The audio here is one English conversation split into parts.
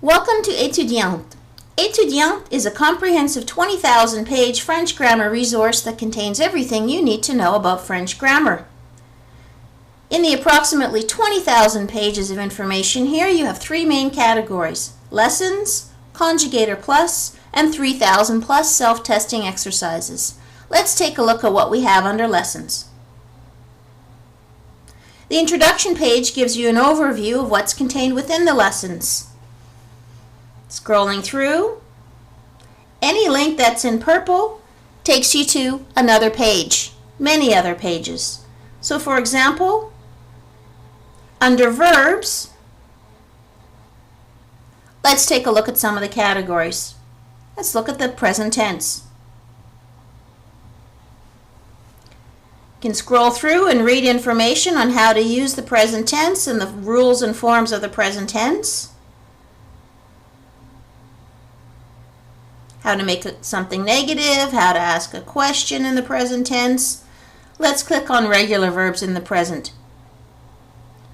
Welcome to Étudiante. Étudiante is a comprehensive 20,000-page French grammar resource that contains everything you need to know about French grammar. In the approximately 20,000 pages of information here, you have three main categories: lessons, Conjugator Plus, and 3,000 plus self-testing exercises. Let's take a look at what we have under lessons. The introduction page gives you an overview of what's contained within the lessons. Scrolling through, any link that's in purple takes you to another page, many other pages. So for example, under verbs, let's take a look at some of the categories. Let's look at the present tense. You can scroll through and read information on how to use the present tense and the rules and forms of the present tense. How to make something negative, how to ask a question in the present tense. Let's click on regular verbs in the present.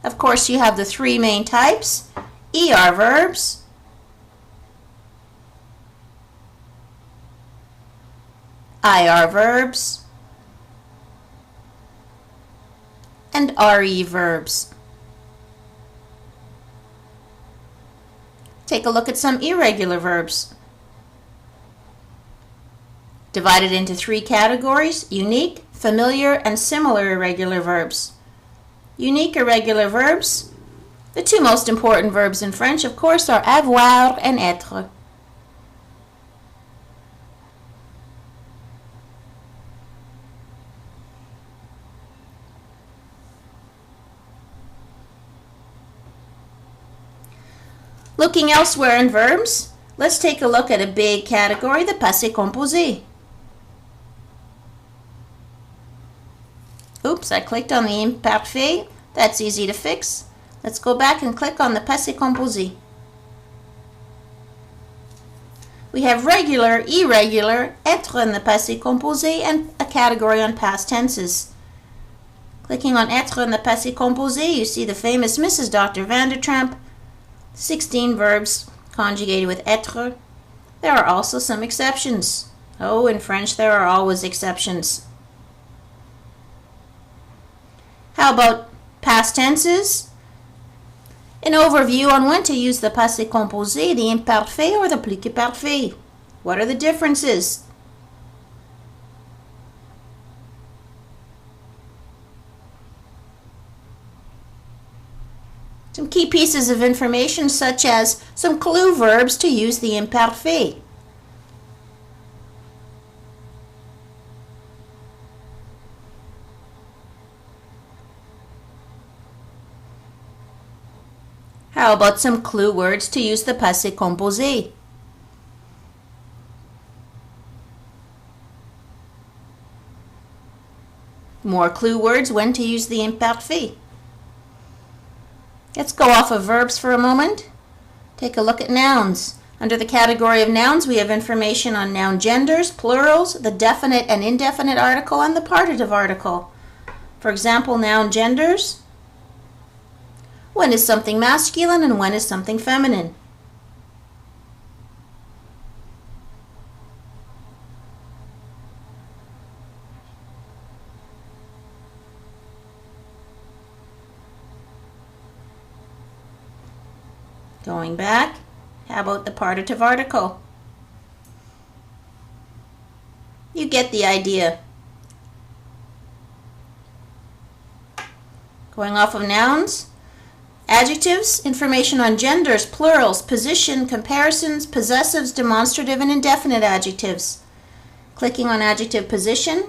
Of course, you have the three main types: ER verbs, IR verbs, and RE verbs. Take a look at some irregular verbs. Divided into three categories: unique, familiar, and similar irregular verbs. Unique irregular verbs, the two most important verbs in French, of course, are avoir and être. Looking elsewhere in verbs, let's take a look at a big category, the passé composé. Oops, I clicked on the imparfait. That's easy to fix. Let's go back and click on the passé composé. We have regular, irregular, être in the passé composé, and a category on past tenses. Clicking on être in the passé composé, you see the famous Mrs. Dr. Vandertramp, 16 verbs conjugated with être. There are also some exceptions. Oh, in French there are always exceptions. How about past tenses? An overview on when to use the passé composé, the imparfait, or the plus que parfait. What are the differences? Some key pieces of information, such as some clue verbs to use the imparfait. How about some clue words to use the passé composé? More clue words when to use the imparfait. Let's go off of verbs for a moment. Take a look at nouns. Under the category of nouns, we have information on noun genders, plurals, the definite and indefinite article, and the partitive article. For example, noun genders. When is something masculine and when is something feminine? Going back, how about the partitive article? You get the idea. Going off of nouns, adjectives, information on genders, plurals, position, comparisons, possessives, demonstrative, and indefinite adjectives. Clicking on adjective position.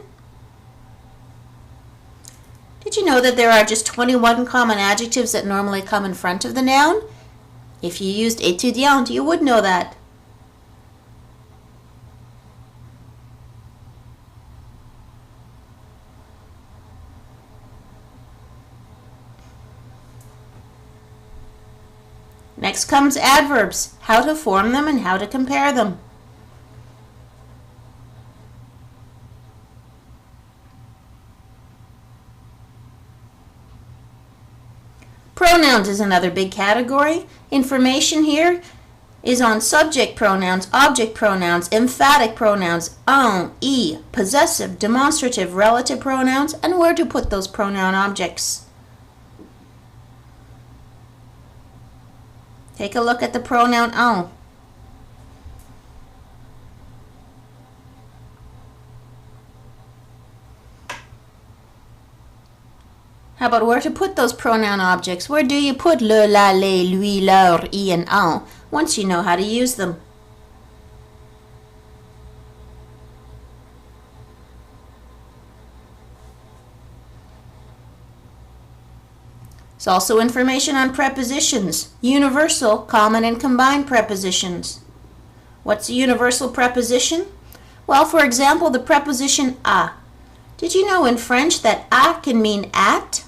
Did you know that there are just 21 common adjectives that normally come in front of the noun? If you used étudiante, you would know that. Next comes adverbs, how to form them and how to compare them. Pronouns is another big category. Information here is on subject pronouns, object pronouns, emphatic pronouns, un, e, possessive, demonstrative, relative pronouns, and where to put those pronoun objects. Take a look at the pronoun un. How about where to put those pronoun objects? Where do you put le, la, les, lui, leur, I, and un once you know how to use them? There's also information on prepositions, universal, common, and combined prepositions. What's a universal preposition? Well, for example, the preposition à. Did you know in French that à can mean at,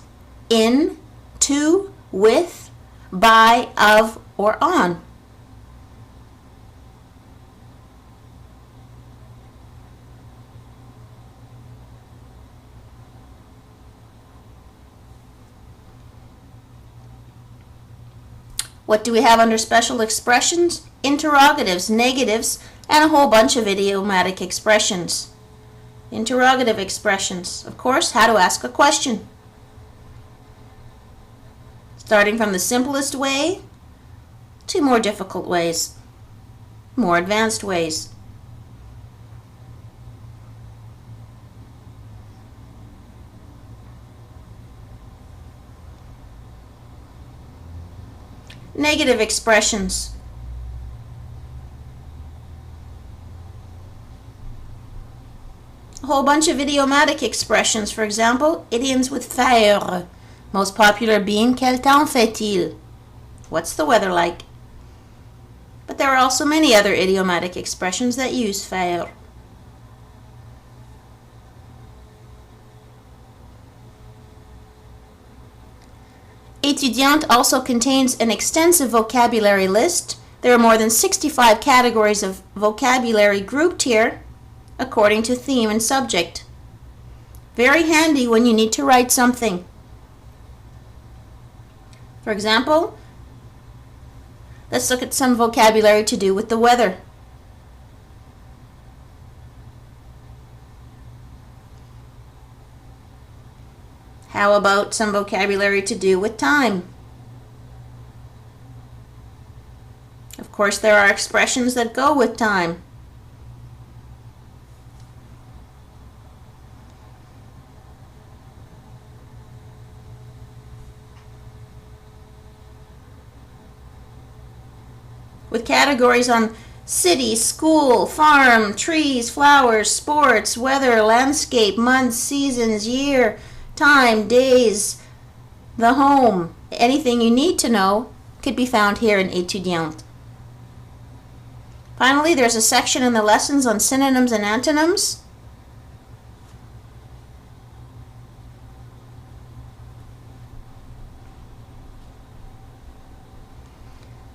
in, to, with, by, of, or on? What do we have under special expressions? Interrogatives, negatives, and a whole bunch of idiomatic expressions. Interrogative expressions, of course, how to ask a question. Starting from the simplest way to more difficult ways, more advanced ways. Negative expressions. A whole bunch of idiomatic expressions. For example, idioms with faire. Most popular being quel temps fait-il? What's the weather like? But there are also many other idiomatic expressions that use faire. Étudiante also contains an extensive vocabulary list. There are more than 65 categories of vocabulary grouped here according to theme and subject. Very handy when you need to write something. For example, let's look at some vocabulary to do with the weather. How about some vocabulary to do with time? Of course, there are expressions that go with time. With categories on city, school, farm, trees, flowers, sports, weather, landscape, months, seasons, year, time, days, the home. Anything you need to know could be found here in Étudiante. Finally, there's a section in the lessons on synonyms and antonyms.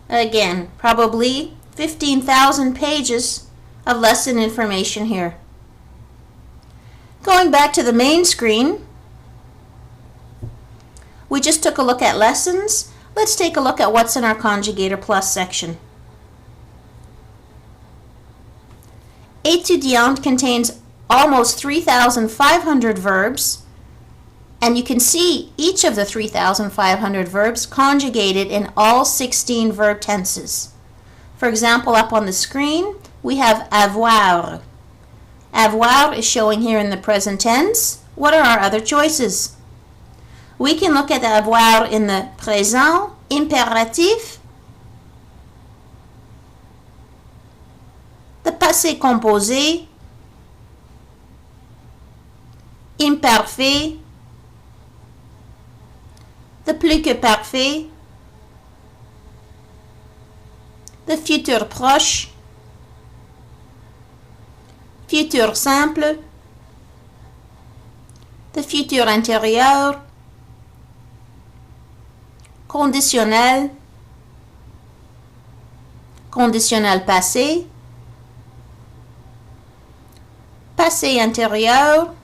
Again, probably 15,000 pages of lesson information here. Going back to the main screen, we just took a look at lessons. Let's take a look at what's in our Conjugator Plus section. Étudiante contains almost 3,500 verbs, and you can see each of the 3,500 verbs conjugated in all 16 verb tenses. For example, up on the screen, we have avoir. Avoir is showing here in the present tense. What are our other choices? We can look at avoir in the présent, impératif, the passé composé, imparfait, the plus que parfait, the futur proche, futur simple, the futur intérieur, conditionnel, conditionnel passé, passé intérieur,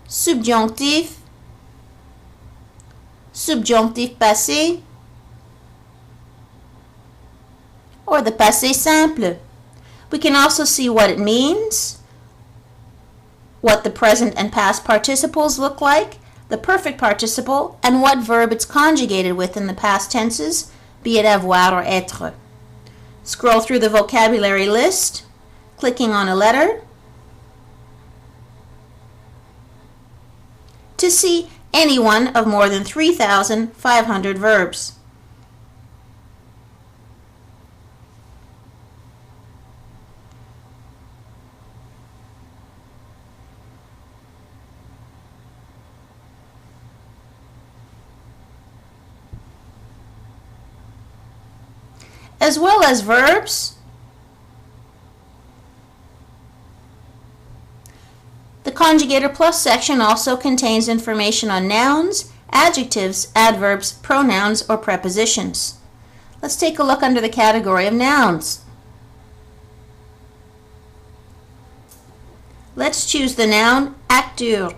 subjonctif, subjonctif passé, or the passé simple. We can also see what it means, what the present and past participles look like, the perfect participle, and what verb it's conjugated with in the past tenses, be it avoir or être. Scroll through the vocabulary list, clicking on a letter, to see any one of more than 3,500 verbs. As well as verbs, the Conjugator Plus section also contains information on nouns, adjectives, adverbs, pronouns, or prepositions. Let's take a look under the category of nouns. Let's choose the noun acteur.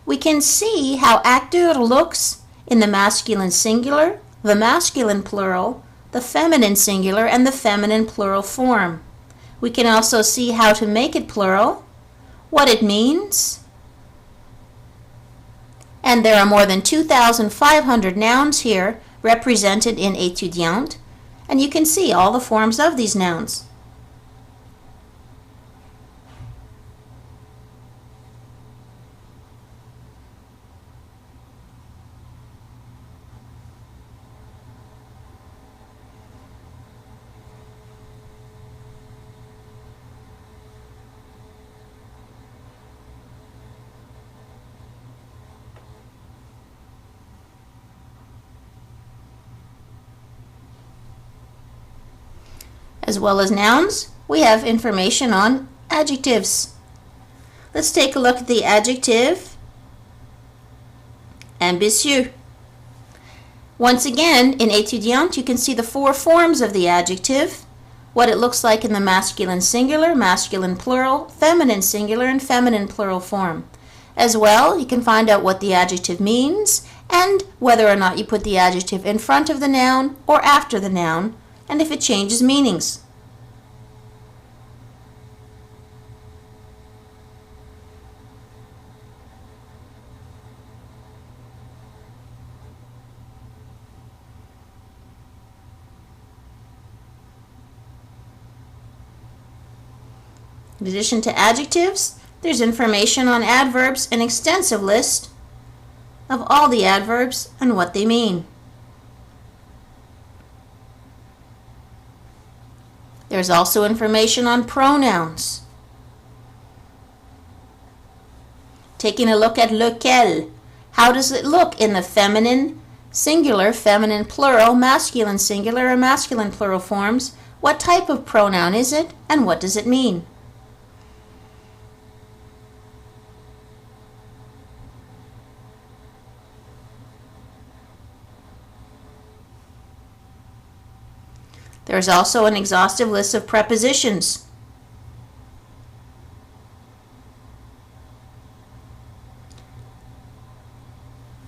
We can see how acteur looks in the masculine singular, the masculine plural, the feminine singular, and the feminine plural form. We can also see how to make it plural, what it means, and there are more than 2,500 nouns here represented in étudiante, and you can see all the forms of these nouns. As well as nouns, we have information on adjectives. Let's take a look at the adjective ambitieux. Once again, in étudiante, you can see the four forms of the adjective, what it looks like in the masculine singular, masculine plural, feminine singular, and feminine plural form. As well, you can find out what the adjective means and whether or not you put the adjective in front of the noun or after the noun, and if it changes meanings. In addition to adjectives, there's information on adverbs, an extensive list of all the adverbs and what they mean. There's also information on pronouns. Taking a look at lequel. How does it look in the feminine singular, feminine plural, masculine singular, or masculine plural forms? What type of pronoun is it, and what does it mean? There's also an exhaustive list of prepositions.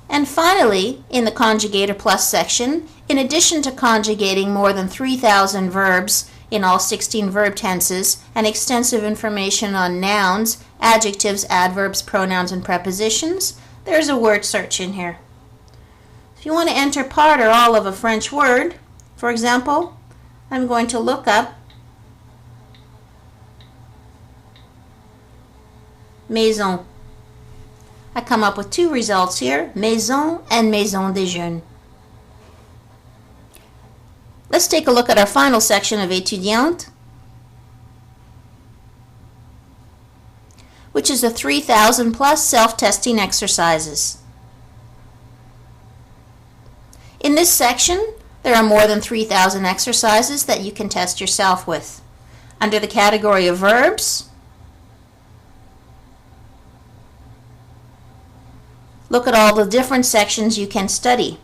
And finally, in the Conjugator Plus section, in addition to conjugating more than 3,000 verbs in all 16 verb tenses and extensive information on nouns, adjectives, adverbs, pronouns, and prepositions, there's a word search in here. If you want to enter part or all of a French word, for example, I'm going to look up maison. I come up with two results here, maison and maison des jeunes. Let's take a look at our final section of étudiante, which is the 3,000 plus self-testing exercises. In this section, there are more than 3,000 exercises that you can test yourself with. Under the category of verbs, look at all the different sections you can study.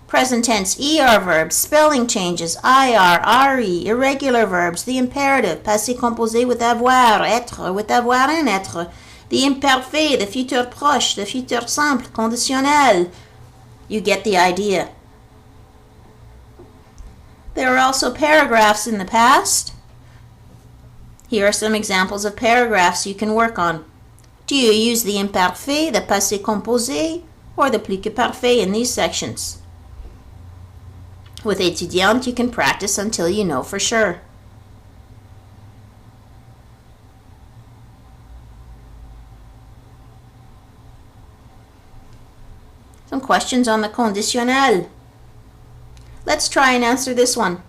Present tense, ER verbs, spelling changes, IR, RE, irregular verbs, the imperative, passé composé with avoir, être, with avoir un être, the imperfect, the futur proche, the futur simple, conditionnel. You get the idea. There are also paragraphs in the past. Here are some examples of paragraphs you can work on. Do you use the imparfait, the passé composé, or the plus que parfait in these sections? With étudiante, you can practice until you know for sure. Some questions on the conditionnel. Let's try and answer this one.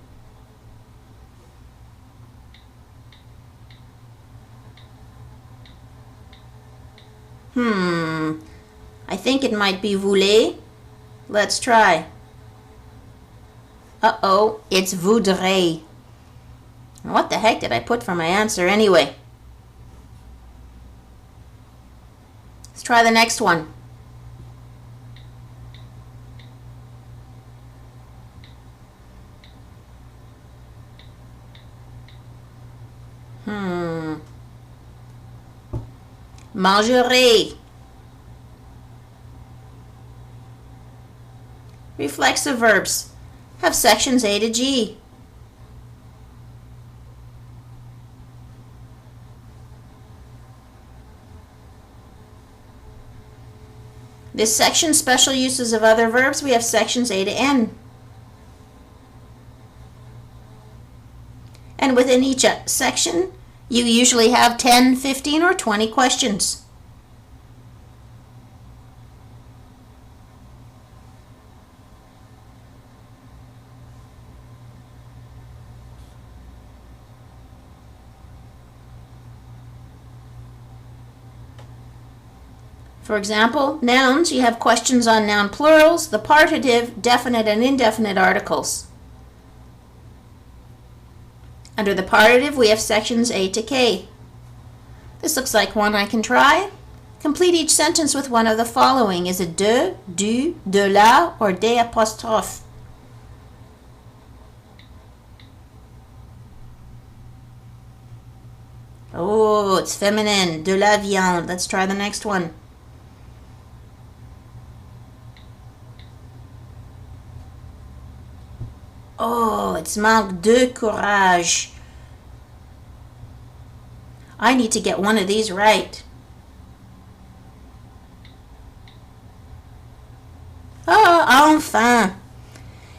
I think it might be voulez. Let's try. Uh-oh, it's voudrais. What the heck did I put for my answer anyway? Let's try the next one. Mangerai. Reflexive verbs have sections A to G. This section, special uses of other verbs, we have sections A to N. And within each section, you usually have 10, 15, or 20 questions. For example, nouns, you have questions on noun plurals, the partitive, definite, and indefinite articles. Under the partitive, we have sections A to K. This looks like one I can try. Complete each sentence with one of the following. Is it de, du, de la, or des apostrophes? Oh, it's feminine. De la viande. Let's try the next one. Oh, it's manque de courage. I need to get one of these right. Oh, enfin.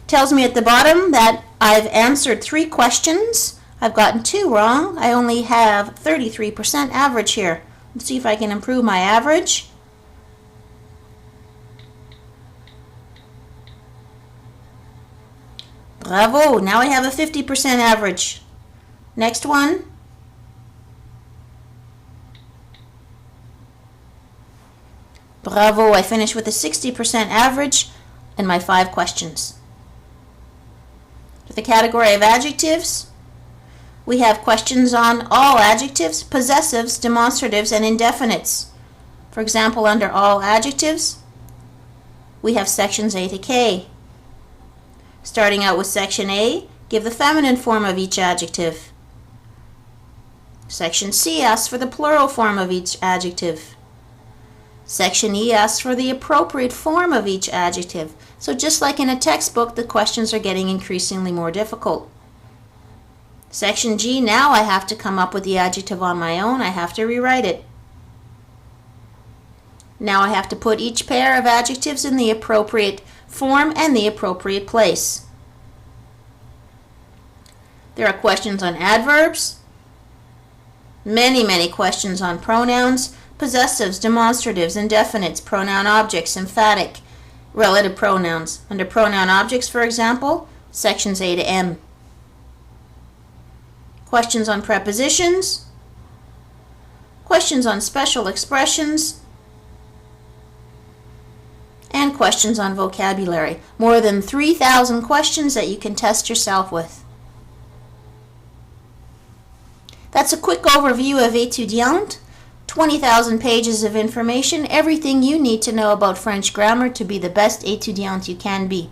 Tells me at the bottom that I've answered 3 questions. I've gotten 2 wrong. I only have 33% average here. Let's see if I can improve my average. Bravo! Now I have a 50% average. Next one. Bravo! I finished with a 60% average in my 5 questions. For the category of adjectives, we have questions on all adjectives, possessives, demonstratives, and indefinites. For example, under all adjectives, we have sections A to K. Starting out with section A, give the feminine form of each adjective. Section C asks for the plural form of each adjective. Section E asks for the appropriate form of each adjective. So just like in a textbook, the questions are getting increasingly more difficult. Section G, now I have to come up with the adjective on my own. I have to rewrite it. Now I have to put each pair of adjectives in the appropriate form and the appropriate place. There are questions on adverbs, many questions on pronouns, possessives, demonstratives, indefinites, pronoun objects, emphatic, relative pronouns. Under pronoun objects, for example, sections A to M. Questions on prepositions, questions on special expressions, and questions on vocabulary. More than 3,000 questions that you can test yourself with. That's a quick overview of étudiante. 20,000 pages of information, everything you need to know about French grammar to be the best étudiante you can be.